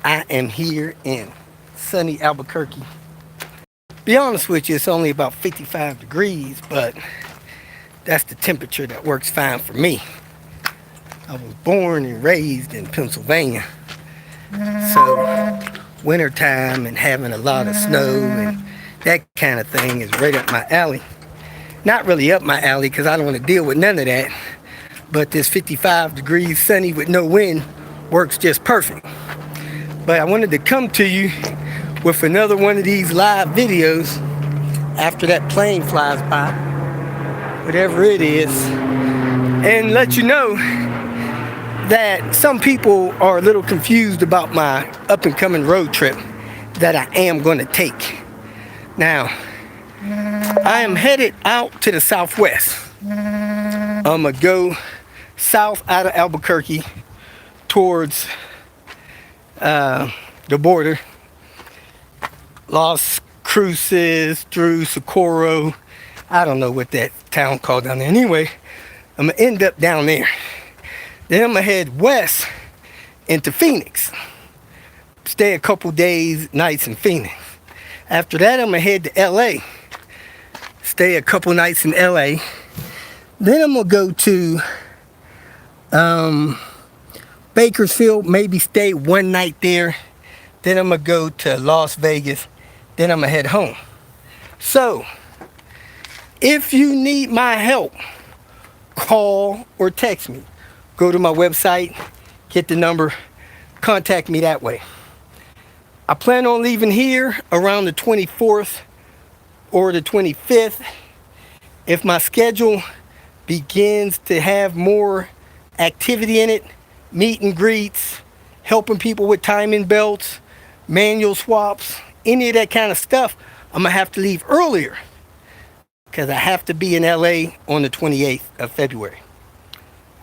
I am here in sunny Albuquerque. Be honest with you, it's only about 55 degrees, but that's the temperature that works fine for me. I was born and raised in Pennsylvania, so wintertime and having a lot of snow and that kind of thing is right up my alley. Not really up my alley because I don't want to deal with none of that, but this 55 degrees sunny with no wind works just perfect. But I wanted to come to you with another one of these live videos after that plane flies by, whatever it is, and let you know that some people are a little confused about my up and coming road trip that I am going to take. Now, I am headed out to the southwest. I'm going to go south out of Albuquerque towards the border, Las Cruces through Socorro. I don't know what that town called down there. Anyway, I'm going to end up down there. Then I'm going to head west into Phoenix. Stay a couple days, nights in Phoenix. After that, I'm going to head to LA. Stay a couple nights in LA. Then I'm going to go to Bakersfield, maybe stay one night there. Then I'm going to go to Las Vegas. Then I'm going to head home. So, if you need my help, call or text me. Go to my website, get the number, contact me that way. I plan on leaving here around the 24th or the 25th. If my schedule begins to have more activity in it, meet and greets, helping people with timing belts, manual swaps, any of that kind of stuff, I'm going to have to leave earlier because I have to be in LA on the 28th of February.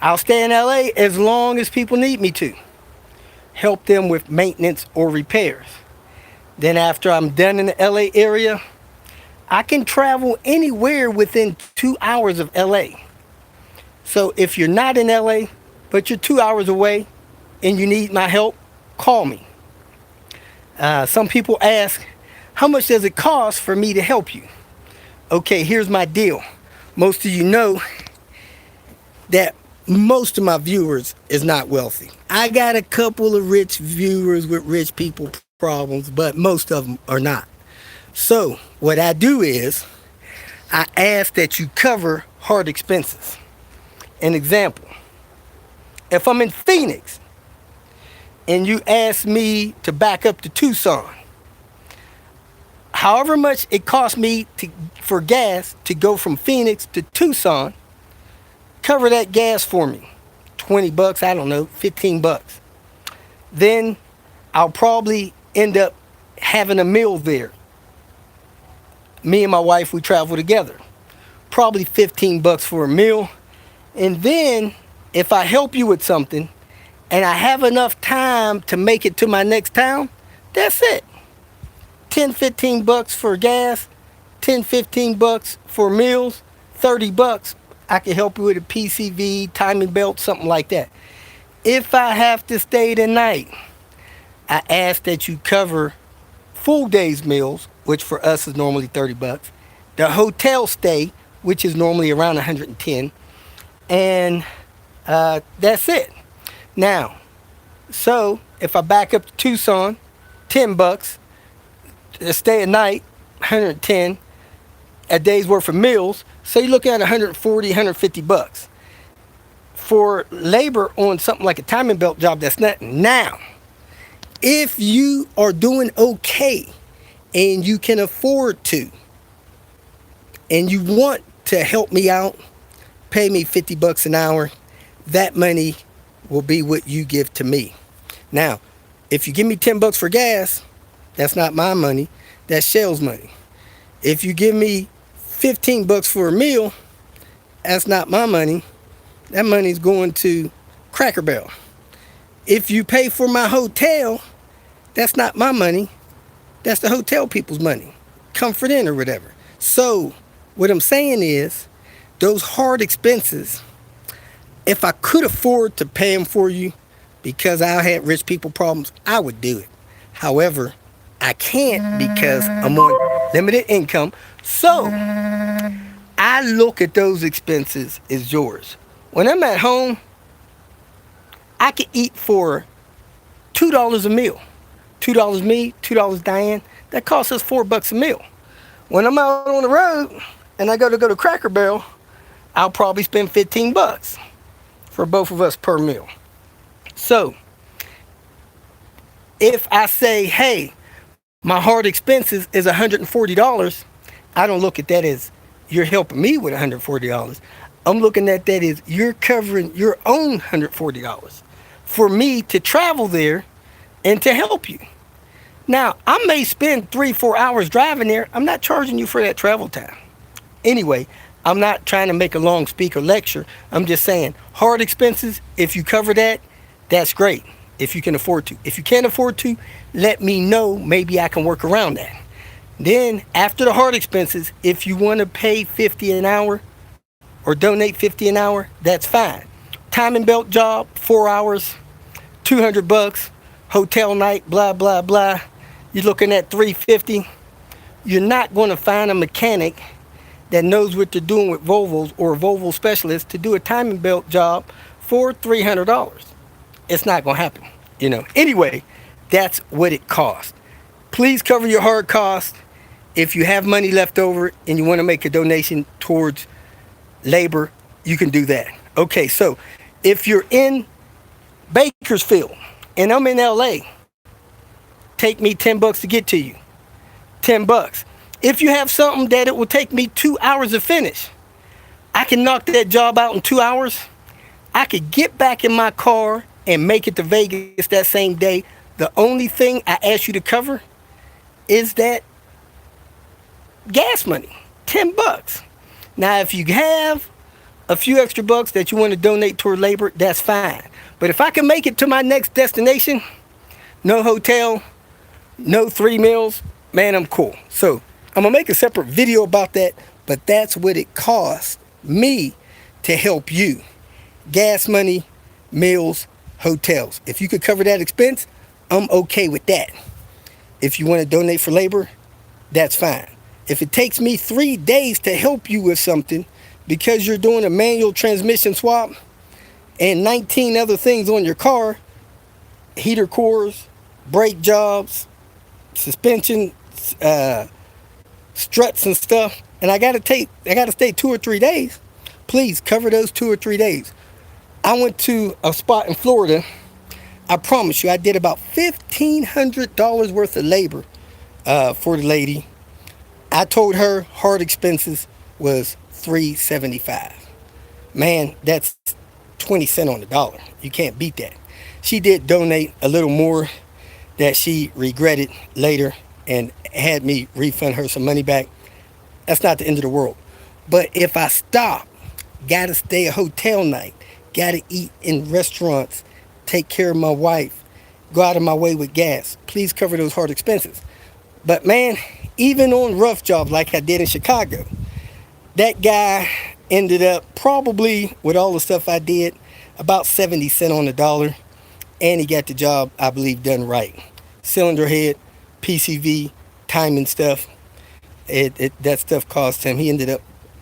I'll stay in LA as long as people need me to. Help them with maintenance or repairs. Then after I'm done in the LA area, I can travel anywhere within 2 hours of LA. So if you're not in LA, but you're 2 hours away and you need my help, call me. Some people ask, how much does it cost for me to help you? Okay, here's my deal. Most of you know that most of my viewers is not wealthy. I got a couple of rich viewers with rich people problems, but most of them are not. So what I do is I ask that you cover hard expenses. An example, if I'm in Phoenix and you ask me to back up to Tucson, however much it costs me for gas to go from Phoenix to Tucson, cover that gas for me. 20 bucks, I don't know, 15 bucks. Then I'll probably end up having a meal there. Me and my wife, we travel together. Probably 15 bucks for a meal. And then if I help you with something and I have enough time to make it to my next town, that's it. 10, 15 bucks for gas, 10, 15 bucks for meals, 30 bucks. I can help you with a PCV, timing belt, something like that. If I have to stay the night, I ask that you cover full day's meals, which for us is normally 30 bucks. The hotel stay, which is normally around 110. And that's it. Now, so if I back up to Tucson, 10 bucks, to stay a night, 110, a day's worth of meals, so you're looking at 140, 150 bucks. For labor on something like a timing belt job, that's nothing. Now, if you are doing okay and you can afford to, and you want to help me out, pay me 50 bucks an hour, that money will be what you give to me. Now, if you give me 10 bucks for gas, that's not my money, that's Shell's money. If you give me 15 bucks for a meal, that's not my money, that money's going to Cracker Barrel. If you pay for my hotel, that's not my money, that's the hotel people's money, Comfort Inn or whatever. So what I'm saying is, those hard expenses, if I could afford to pay them for you, because I had rich people problems, I would do it. However, I can't because I'm on limited income. So I look at those expenses as yours. When I'm at home, I can eat for $2 a meal. $2 me, $2 Diane. That costs us $4 a meal. When I'm out on the road and I go to Cracker Barrel, I'll probably spend $15 for both of us per meal. So if I say, hey, my hard expenses is $140, I don't look at that as you're helping me with $140. I'm looking at that as you're covering your own $140 for me to travel there and to help you. Now, I may spend 3-4 hours driving there. I'm not charging you for that travel time. Anyway, I'm not trying to make a long speak or lecture. I'm just saying, hard expenses, if you cover that, that's great. If you can afford to. If you can't afford to, let me know. Maybe I can work around that. Then, after the hard expenses, if you want to pay $50 an hour or donate $50 an hour, that's fine. Time and belt job, 4 hours, $200, hotel night, blah, blah, blah. You're looking at $350. You're not going to find a mechanic that knows what they're doing with Volvos or a Volvo specialist to do a timing belt job for $300. It's not going to happen, Anyway, that's what it costs. Please cover your hard costs. If you have money left over and you want to make a donation towards labor, you can do that. Okay, so if you're in Bakersfield and I'm in LA, take me $10 to get to you. $10. If you have something that it will take me 2 hours to finish, I can knock that job out in 2 hours. I could get back in my car and make it to Vegas that same day. The only thing I ask you to cover is that gas money, $10. Now, if you have a few extra bucks that you want to donate toward labor, that's fine. But if I can make it to my next destination, no hotel, no 3 meals, man, I'm cool. So I'm going to make a separate video about that, but that's what it costs me to help you. Gas money, meals, hotels. If you could cover that expense, I'm okay with that. If you want to donate for labor, that's fine. If it takes me 3 days to help you with something because you're doing a manual transmission swap and 19 other things on your car, heater cores, brake jobs, suspension, struts and stuff, and I gotta stay 2 or 3 days, please cover those 2 or 3 days. I went to a spot in Florida. I promise you, I did about $1,500 worth of labor for the lady. I told her hard expenses was $375. Man, that's 20 cents on the dollar. You can't beat that. She did donate a little more that she regretted later and had me refund her some money back. That's not the end of the world. But if I stop, gotta stay a hotel night, gotta eat in restaurants, take care of my wife, go out of my way with gas, please cover those hard expenses. But man, even on rough jobs like I did in Chicago, that guy ended up probably, with all the stuff I did, about 70 cents on the dollar. And he got the job, I believe, done right. Cylinder head, PCV, timing stuff. That stuff cost him. He ended up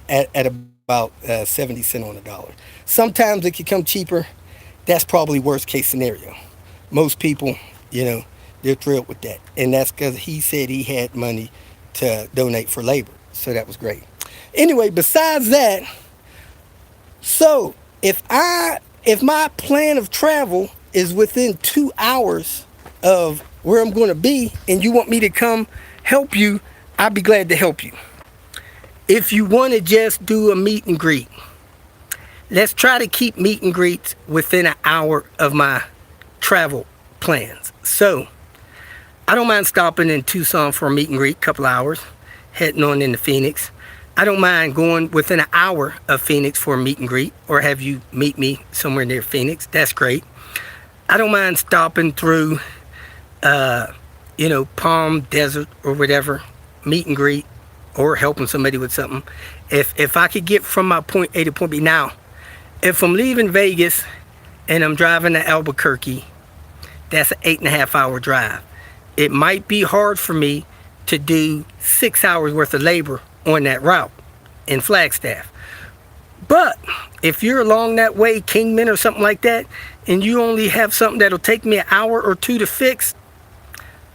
at about 70 cents on the dollar. Sometimes it could come cheaper. That's probably worst case scenario. Most people, they're thrilled with that. And that's because he said he had money to donate for labor. So that was great. Anyway, besides that, so if my plan of travel is within 2 hours of where I'm going to be and you want me to come help you, I'd be glad to help you. If you want to just do a meet and greet, let's try to keep meet and greets within an hour of my travel plans. So I don't mind stopping in Tucson for a meet and greet, couple hours, heading on into Phoenix. I don't mind going within an hour of Phoenix for a meet and greet, or have you meet me somewhere near Phoenix. That's great. I don't mind stopping through, Palm Desert or whatever, meet and greet, or helping somebody with something. If I could get from my point A to point B. Now, if I'm leaving Vegas and I'm driving to Albuquerque, that's an 8.5 hour drive. It might be hard for me to do 6 hours worth of labor on that route in Flagstaff. But if you're along that way, Kingman or something like that, and you only have something that'll take me an hour or two to fix,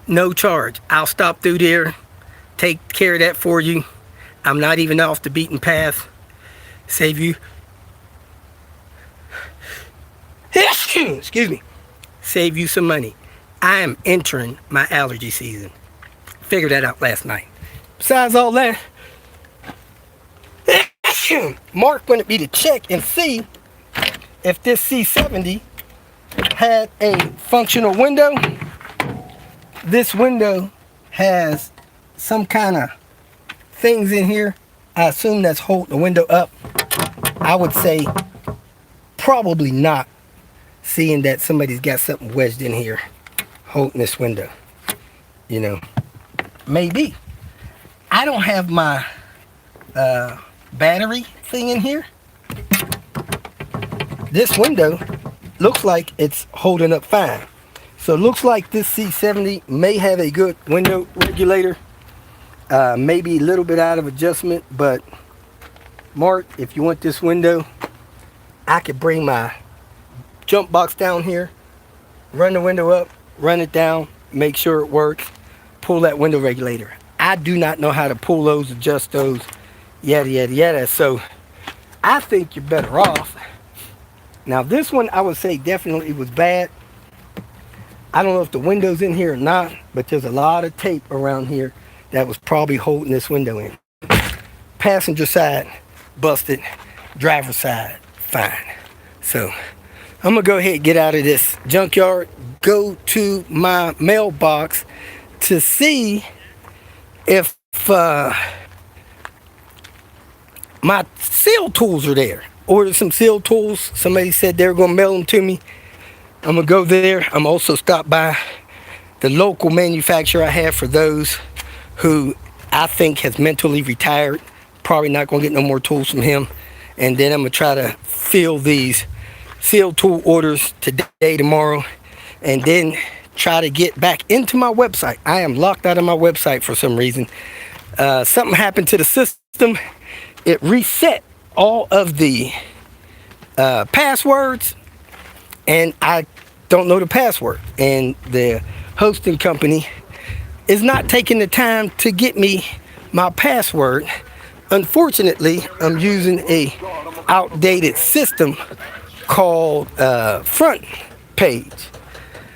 no charge. I'll stop through there, take care of that for you. I'm not even off the beaten path. Save you. Excuse me. Save you some money. I am entering my allergy season. Figured that out last night. Besides all that, Mark wanted me to check and see if this C70 had a functional window. This window has some kind of things in here. I assume that's holding the window up. I would say probably not, seeing that somebody's got something wedged in here holding this window. You know, maybe. I don't have my battery thing in here. This window looks like it's holding up fine. So it looks like this C70 may have a good window regulator. Maybe a little bit out of adjustment, but Mark, if you want this window, I could bring my jump box down here, run the window up, run it down, make sure it works, pull that window regulator. I do not know how to pull those, adjust those, yada yada yada. So I think you're better off. Now this one, I would say definitely was bad. I don't know if the window's in here or not, but there's a lot of tape around here that was probably holding this window in. Passenger side busted, driver side fine. So I'm gonna go ahead and get out of this junkyard, go to my mailbox to see if my seal tools are there. Ordered some seal tools. Somebody said they were gonna mail them to me. I'm gonna go there. I'm also stop by the local manufacturer I have for those who I think has mentally retired. Probably not gonna get no more tools from him. And then I'm gonna try to fill these seal tool orders today, tomorrow, and then try to get back into my website. I am locked out of my website for some reason. Something happened to the system. It reset all of the passwords, and I don't know the password. And the hosting company is not taking the time to get me my password. Unfortunately, I'm using a outdated system called Front Page.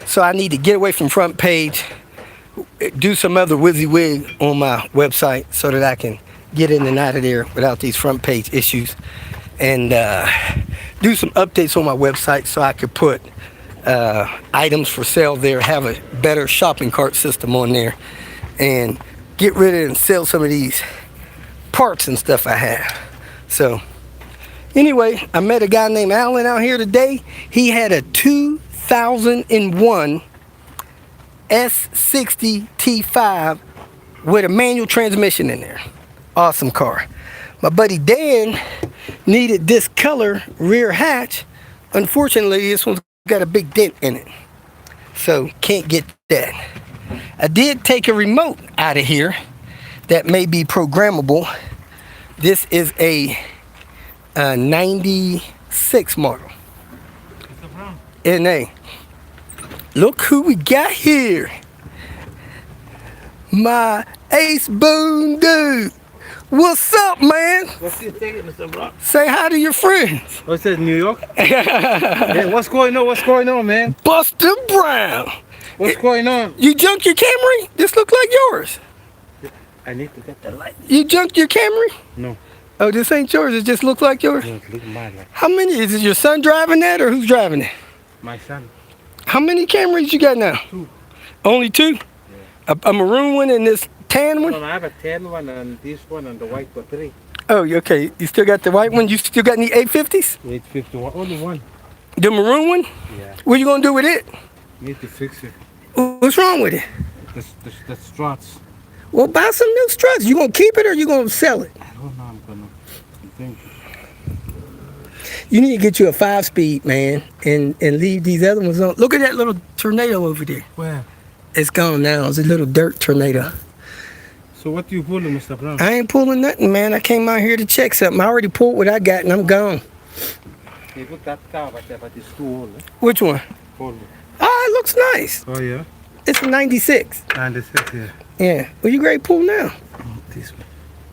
So I need to get away from Front Page, do some other WYSIWYG on my website so that I can get in and out of there without these front page issues, and do some updates on my website so I could put items for sale there, have a better shopping cart system on there, and get rid of and sell some of these parts and stuff I have. So anyway, I met a guy named Alan out here today. He had a 2001 S60 T5 with a manual transmission in there. Awesome car. My buddy Dan needed this color rear hatch. Unfortunately, this one's got a big dent in it, so can't get that. I did take a remote out of here that may be programmable. This is a 96 model NA. Look who we got here. My Ace Boone dude. What's up, man? What's your ticket, Mr. Brock? Say hi to your friends. What's that, New York? Yeah, what's going on? What's going on, man? Buster Brown. What's going on? You junked your Camry? This look like yours. I need to get the light. You junked your Camry? No. Oh, this ain't yours. It just looks like yours? No, it looks mine. Like How many? Is it your son driving that, or who's driving it? my son. How many Camrys you got now? 2. Only 2? Yeah. A maroon one and this tan one? Well, I have a 10 one and this one and the white for 3. Oh, okay. You still got the white one? You still got any 850s? 851. Only one. The maroon one? Yeah. What you gonna do with it? Need to fix it. What's wrong with it? The struts. Well, buy some new struts. You gonna keep it or you gonna sell it? I don't know. I'm gonna think. You need to get you a 5-speed, man, and leave these other ones on. Look at that little tornado over there. Where? It's gone now. It's a little dirt tornado. So what do you pulling, Mr. Brown? I ain't pulling nothing, man. I came out here to check something. I already pulled what I got, and I'm gone. They put that car back there, but it's too old. Which one? Old. Ah, it looks nice. Oh, yeah? It's a 96. 96, yeah. Yeah. Well, you ready to pull now? This one.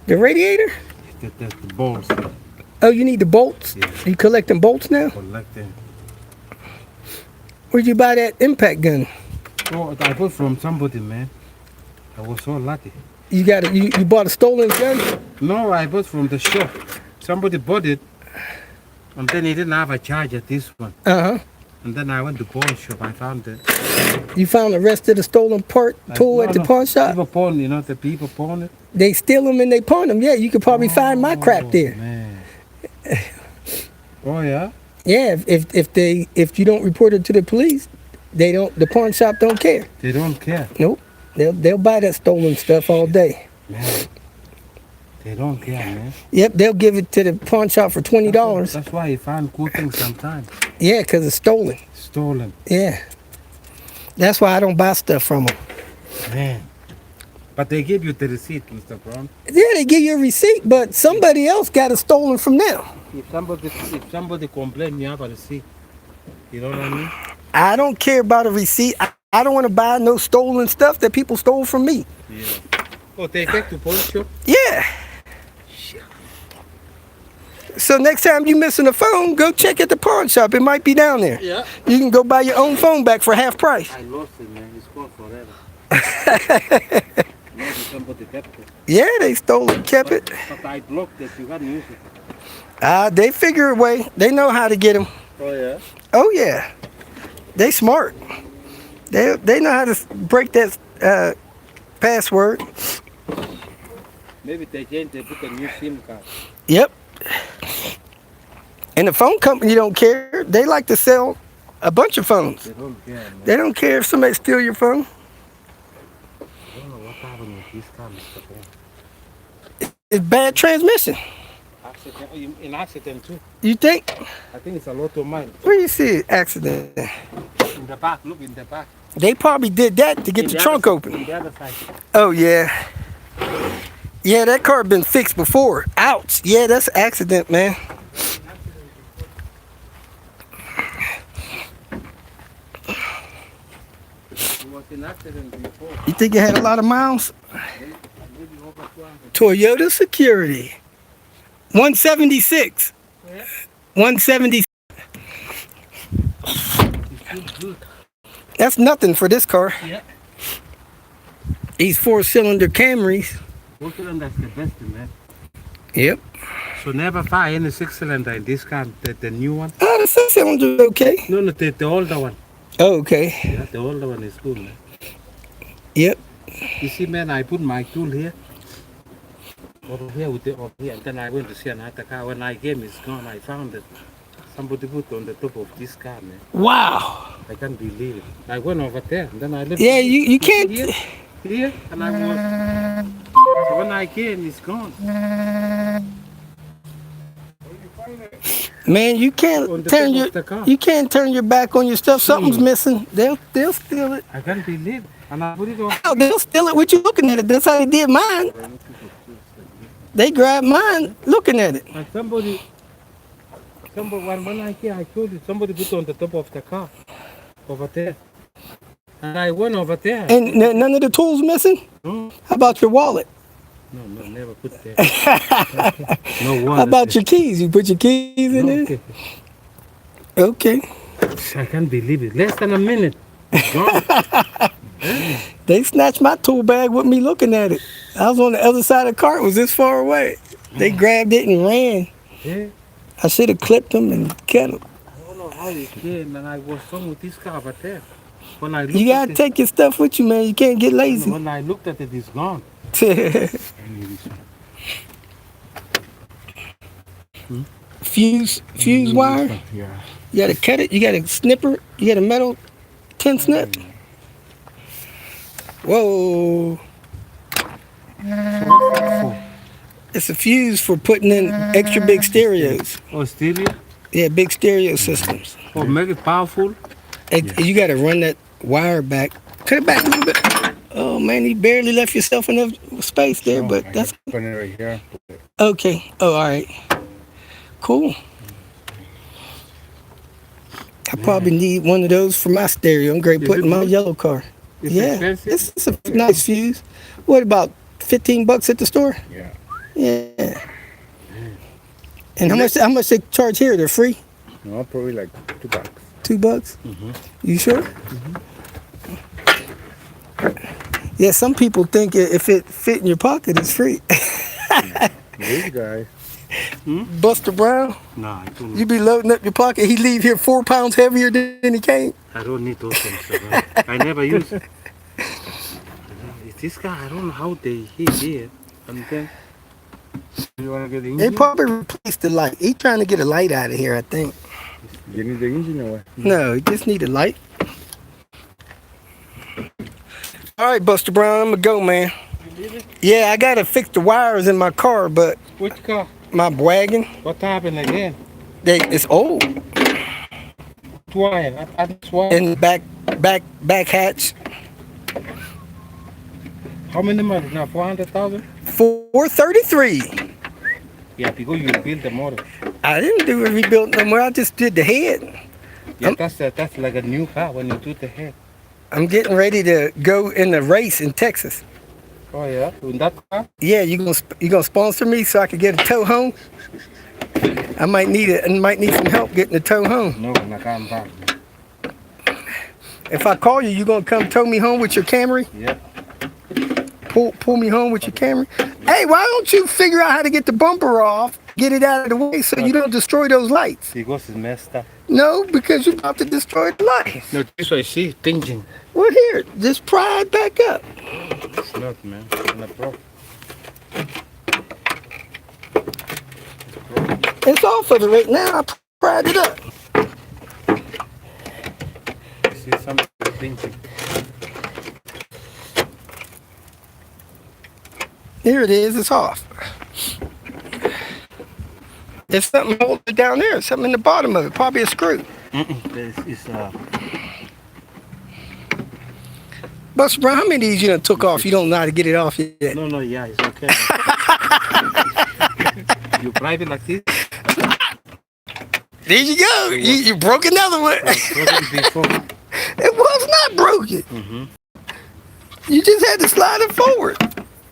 The radiator? That's the bolts. Oh, you need the bolts? Yeah. You collecting bolts now? Collecting. Where'd you buy that impact gun? Oh, I bought from somebody, man. I was so lucky. You got it. You bought a stolen gun? No, I bought from the shop. Somebody bought it, and then he didn't have a charger, this one. Uh-huh. And then I went to pawn shop, I found it. You found the rest of the stolen part tool at the pawn shop? People pawn, you know, the people pawn it. They steal them and they pawn them. Yeah, you could probably find my crap there. Man. Oh, yeah? Yeah, if you don't report it to the police, the pawn shop don't care. They don't care. Nope. They'll buy that stolen stuff all day. Man. They don't care, man. Yep, they'll give it to the pawn shop for $20. That's why you find good things sometimes. Yeah, because it's stolen. Stolen. Yeah. That's why I don't buy stuff from them. Man. But they give you the receipt, Mr. Brown. Yeah, they give you a receipt, but somebody else got it stolen from them. If somebody complain, you have a receipt. You know what I mean? I don't care about a receipt. I don't want to buy no stolen stuff that people stole from me. Yeah. Oh, they take to pawn shop? Yeah. So next time you missing a phone, go check at the pawn shop. It might be down there. Yeah. You can go buy your own phone back for half price. I lost it, man. It's gone forever. Maybe somebody kept it. Yeah, they stole it, kept it. But I blocked it. You can't use it. They figure a way. They know how to get them. Oh, yeah? Oh, yeah. They smart. They know how to break that password. Maybe they changed, they put a new SIM card. Yep. And the phone company don't care. They like to sell a bunch of phones. They don't care, man. They don't care if somebody steal your phone. I don't know what happened with this car, Mr. Brown. It's bad transmission. Accident, in accident too. You think? I think it's a lot of mine. Where you see it? Accident. In the back, look in the back. They probably did that to get the trunk open. On the other side. Oh, yeah. Yeah, that car been fixed before. Ouch. Yeah, that's an accident, man. It was an accident before. You think it had a lot of miles? Maybe over 200. Toyota Security. 176. Yeah. 170. It feels good. That's nothing for this car. Yeah. These 4-cylinder Camrys. That's the best, man. Yep. So never find any 6-cylinder in this car, the new one. Oh, the 6-cylinder okay. No, the older one. Oh, okay. Yeah, the older one is good, man. Yep. You see, man, I put my tool here. Over here, over here, and then I went to see another car. When I came, it's gone. I found it. Somebody put on the top of this car, man. Wow. I can't believe it. I went over there, and then I left. Yeah, you can't. Here, and I was. So when I came, it's gone. Man, you can't turn your back on your stuff. Something's missing. They'll steal it. I can't believe it. And I put it on. Oh, they'll steal it with you looking at it. That's how they did mine. They grabbed mine looking at it. And somebody when I came, I told you, somebody put on the top of the car over there. And I went over there. And none of the tools missing? No. How about your wallet? No, never put there. No wallet. How about your keys? You put your keys in there? Okay. I can't believe it. Less than a minute. Gone. They snatched my tool bag with me looking at it. I was on the other side of the car. It was this far away. They grabbed it and ran. Yeah. I should have clipped them and cut them. I don't know how it came, and I was wrong with this car over there. When I looked You gotta take your stuff with you, man. You can't get lazy. When I looked at it, it's gone. Fuse wire. Yeah. You gotta cut it. You gotta snipper. You got a metal tin snip. Whoa. So what's that for? It's a fuse for putting in extra big stereos. Oh, stereo? Yeah, big stereo systems. Oh, make it powerful. You got to run that wire back. Cut it back a little bit. Oh man, you barely left yourself enough space there, No, but I that's have to put it right here. okay. Oh, all right. Cool. I probably need one of those for my stereo. I'm great Is putting it my good? yellow car. It's Yeah, expensive. it's a nice fuse. What about $15 at the store? Yeah. Yeah. And how much they charge here? They're free. No, probably like $2. $2. Mm-hmm. You sure? Yeah, some people think if it fit in your pocket, it's free. These guys. Buster Brown, No, I don't. you be loading up your pocket. He leave here 4 pounds heavier than he came. I don't need those things. I never use it. This guy, I don't know how he did. And then you want to get the They engine? probably replaced the light. He trying to get a light out of here, I think. You need the engine or what? No, he just need a light. All right, Buster Brown, I'm gonna go, man. You need it? Yeah, I gotta fix the wires in my car, but Which car? my wagon, What happened again? it's old. Why? That's why. In the back hatch, How many months now? 400,000? 433. Yeah, because you build the motor. I didn't do a rebuild no more. I just did the head. Yeah, that's like a new car when you do the head. I'm getting ready to go in the race in Texas. Oh yeah, in that car? Yeah, you gonna sponsor me so I can get a tow home? I might need some help getting the tow home. No, I can't back. If I call you, you gonna come tow me home with your Camry? Yeah. Pull me home with your Camry? Hey, why don't you figure out how to get the bumper off, get it out of the way so you don't destroy those lights? Because it's messed up. No, because you're about to destroy the lights. No, this way, see, thinking. Well, here, just pry it back up. It's not, man. It's not broke. It's off of it right now. I pried it up. See, something thinking. Here it is. It's off. There's something holding it down there. Something in the bottom of it. Probably a screw. It's Buster Brown, how many of these you done took off? You don't know how to get it off yet. no, yeah, it's okay. You drive it like this? There you go. You broke another one. Before. It was not broken. Mm-hmm. You just had to slide it forward.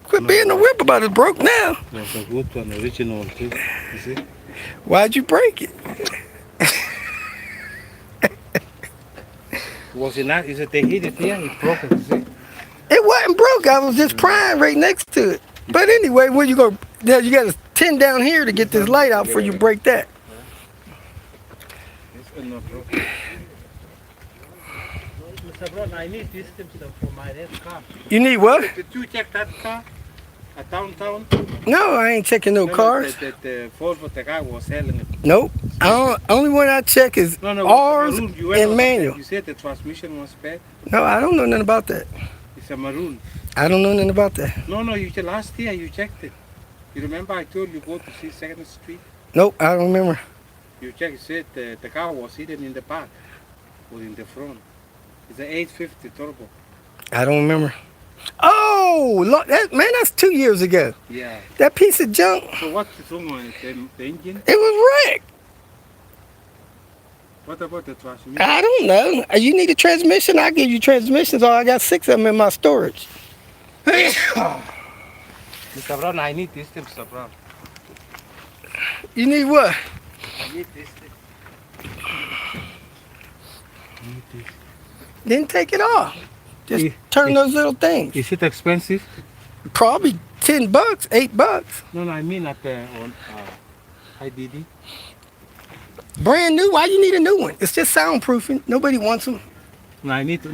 Quit being a whip about it. Broke now. That's a good one, original too. You see? Why'd you break it? Was it not? Is it they hit it here? It's broken. You see? It wasn't broke. I was just prying right next to it. But anyway, where you go? Now you got a 10 down here to get this light out before you break that. It's not broken. Mr. Brown, I need this stuff for my red car. You need what? Did you check that car at downtown? No, I ain't checking no cars. The Volvo, the guy was selling it. Nope. Only one I check is ours maroon. You went and over manual. there. You said the transmission was bad. No, I don't know nothing about that. It's a maroon. I don't know nothing about that. No, last year you checked it. You remember I told you go to see 2nd Street? Nope, I don't remember. You checked, said the car was hidden in the back or in the front. It's an 850 turbo. I don't remember. Oh, look, that's 2 years ago. Yeah. That piece of junk, So what's wrong with the engine? it was wrecked. What about the transmission? I don't know. You need a transmission? I'll give you transmissions. I got 6 of them in my storage. Mr. Brown, I need this thing, Mr. Brown. You need what? I need this thing. I need this. Then take it off. Just Yeah. turn those little things. Is it expensive? Probably $10, $8. No, I mean at the on IDD. Brand new. Why you need a new one? It's just soundproofing. Nobody wants them. No, I need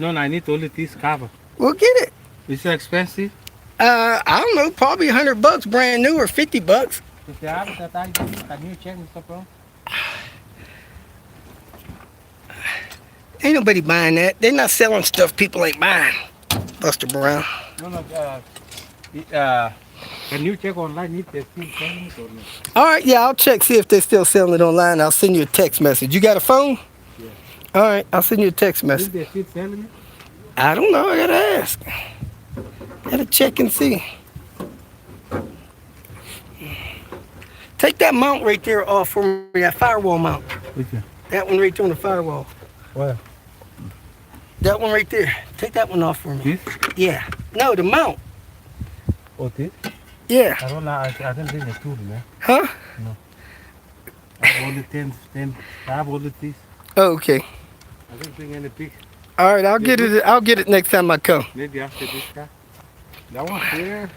only this cover. Well, get it. Is it expensive? I don't know. Probably $100 brand new or $50. If you have that IDD, can you check, Mr. Brown? Ain't nobody buying that. They're not selling stuff people ain't buying. Buster Brown. No, Can you check online if they're still selling it or not? All right, yeah, I'll check, see if they're still selling it online. I'll send you a text message. You got a phone? Yeah. All right, I'll send you a text Think message. they're still selling it? I don't know. I gotta ask. Gotta check and see. Take that mount right there off for me. That firewall mount. Which one? That one right there on the firewall. Where? That one right there. Take that one off for me. This? Yeah. No, the mount. Oh, this? Yeah. I don't know. I don't bring a tool, man. Huh? I have only 10. I have only this. Oh, okay. I don't bring any big. All right. I'll get it. I'll get it next time I come. Maybe after this car. That one here.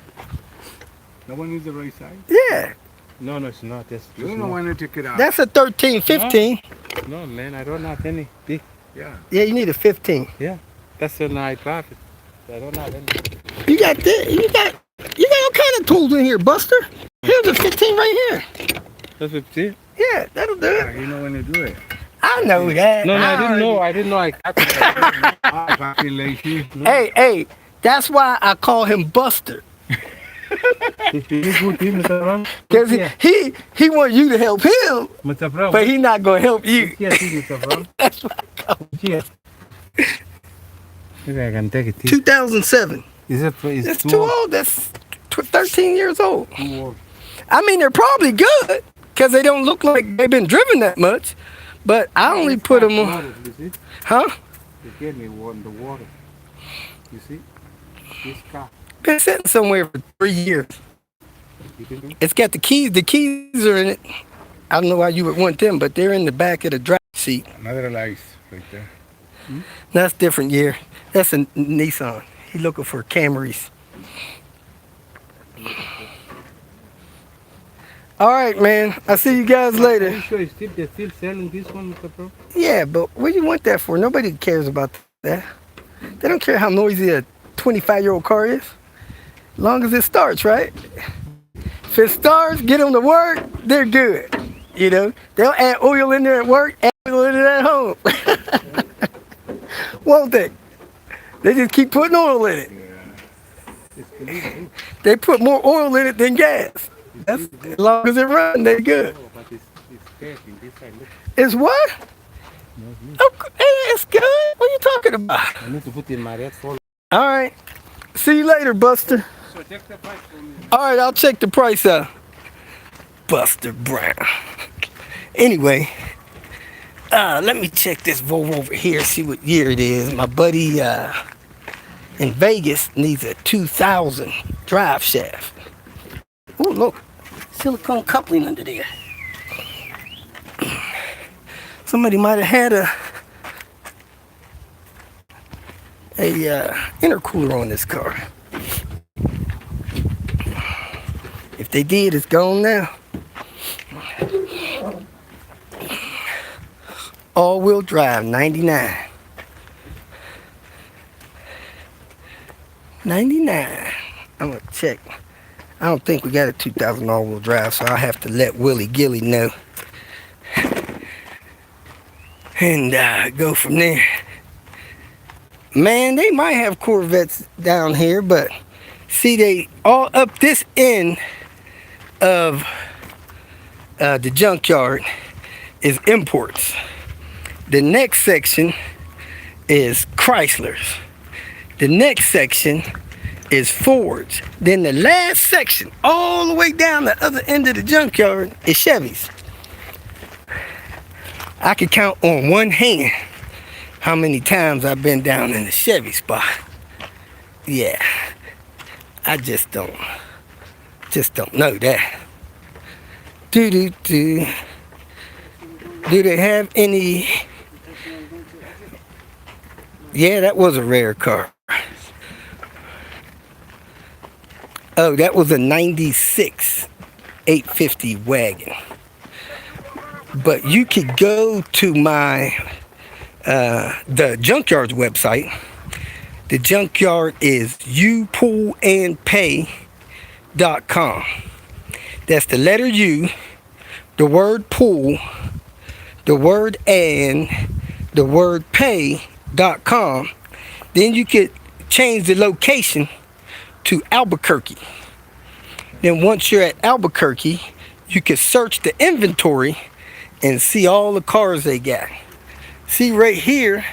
That one is the right size. Yeah. No, it's not. That's You don't want to take it out. That's a 13, 15. No, man. I don't have any big. Yeah. Yeah, you need a 15. That's an I profit. I don't have any. You got this. You got all kind of tools in here, Buster. Here's a 15 right here. That's 15? Yeah, that'll do Yeah, it. you know when to do it. I know that. No, I didn't know. already- I didn't know I got it. Ah, papi lazy. Hey, that's why I call him Buster. You good team, Mr. Brown? Cause he want you to help him, Mr. Brown. but he not gonna help you. Yes, Mr. Brown. That's why I call him. Yes. Maybe I can take it. 2007. Is it? That's It's too old. That's 13 years old. Too old. I mean, they're probably good because they don't look like they've been driven that much. But I only put them on. Water, you see? Huh? They gave me one, the water. You see? This car. Been sitting somewhere for 3 years. You didn't? It's got the keys. The keys are in it. I don't know why you would want them, but they're in the back of the driver's seat. Another lights right there. That's different year. That's a Nissan. He looking for Camrys. All right, man. I'll see you guys Are you later. sure they're still selling this one, Mr. Brown? Yeah, but what do you want that for? Nobody cares about that. They don't care how noisy a 25-year-old car is. As long as it starts, right? If it starts, get them to work, they're good. You know, they'll add oil in there at work, add oil in it at home. Won't they? They just keep putting oil in it. It's clean. They put more oil in it than gas. That's, as long as it runs, they're good. Oh, but it's dead in this side. Look. It's what? Oh, it's good. What are you talking about? I need to put in my red folder. All right. See you later, Buster. So check the price for me. All right, I'll check the price out. Buster Brown. Anyway, let me check this Volvo over here, see what year it is. My buddy in Vegas needs a 2000 drive shaft. Oh, look, silicone coupling under there. Somebody might have had a intercooler on this car. If they did, it's gone now. All-wheel drive, 99. 99. I'm gonna check. I don't think we got a 2000 all-wheel drive, so I'll have to let Willie Gilly know. And go from there. Man, they might have Corvettes down here, but see, they all up this end of the junkyard is imports. The next section is Chryslers. The next section is Fords. Then the last section, all the way down the other end of the junkyard, is Chevys. I could count on one hand how many times I've been down in the Chevy spot. Yeah, I just don't know that. Do they have any? Yeah, that was a rare car. Oh, that was a 96 850 wagon. But you could go to my the junkyard's website. The junkyard is upoolandpay.com. That's the letter U, the word pool, the word and, the word pay.com. Then you could change the location to Albuquerque. Then once you're at Albuquerque, you can search the inventory and see all the cars they got. See right here,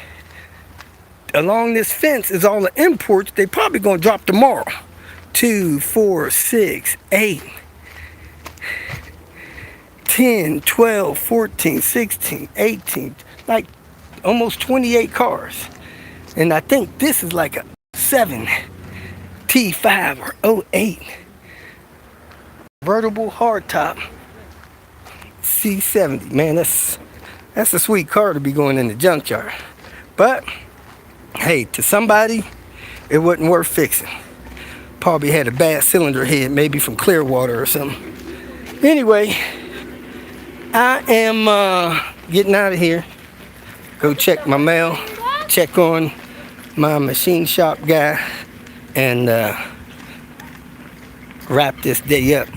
along this fence is all the imports they probably gonna drop tomorrow. 2, 4, 6, 8, 10, 12, 14, 16, 18, like almost 28 cars. And I think this is like a 7 T5 or 08 convertible hardtop C70. Man, that's a sweet car to be going in the junkyard. But hey, to somebody, it wasn't worth fixing. Probably had a bad cylinder head, maybe from Clearwater or something. Anyway, I am getting out of here. Go check my mail, check on my machine shop guy, and wrap this day up.